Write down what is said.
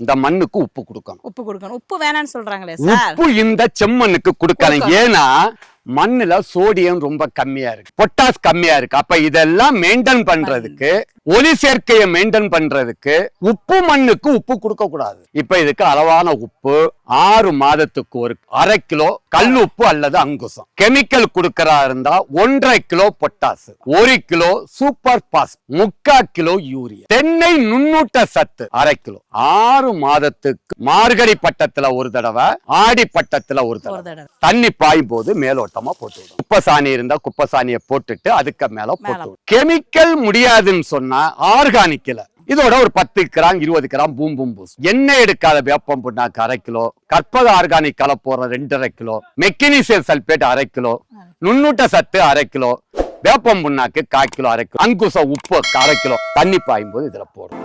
இந்த மண்ணுக்கு உப்பு கொடுக்கணும். உப்பு வேணாம்னு சொல்றாங்களே சார். உப்பு இந்த செம்மண்ணுக்கு கொடுக்கணும். ஏன்னா மண்ணுல சோடியம் ரொம்ப கம்மியா இருக்கு, பொட்டாஸ் கம்மியா இருக்கு. அப்ப இதெல்லாம் மெயின்டைன் பண்றதுக்கு, ஒலி சேர்க்கையை மெயின்டைன் பண்றதுக்கு உப்பு மண்ணுக்கு உப்பு கொடுக்க கூடாது. இப்ப இதுக்கு அளவான உப்பு 6 மாதத்துக்கு ஒரு 1/2 கிலோ கல் உப்பு அல்லது அங்குசம். கெமிக்கல் கொடுக்கறா இருந்தா 1.5 kilo potash, 1 kilo super pass, 3/4 kilo urea. தென்னை நுண்ணூட்ட சத்து 1/2 கிலோ. 6 மாதத்துக்கு மார்கழி பட்டத்துல ஒரு தடவை, ஆடி பட்டத்துல ஒரு தடவை தண்ணி பாயும் போது மேலோட்டமா போட்டு விடும். குப்பசாணி இருந்தா குப்பசாணியை போட்டுட்டு அதுக்கு மேல போட்டு விடும். கெமிக்கல் முடியாதுன்னு சொன்னா ஆர்கானிக்ல இதோட ஒரு 10 கிராம் 20 கிராம் பூம்பும் பூஸ். எண்ணெய் எடுக்காத வேப்பம் புண்ணாக்கு 1/2 கிலோ, கற்பக ஆர்கானிக் கலப்போற 2.5 கிலோ, மெக்னீசியம் சல்பேட் 1/2 கிலோ, நுண்ணூட்ட சத்து 1/2 கிலோ, வேப்பம் புண்ணாக்கு 1/4 கிலோ, 1/2 கிலோ, அங்குச உப்பு 1/2 கிலோ. தண்ணி பாயும் போது இதுல போடும்.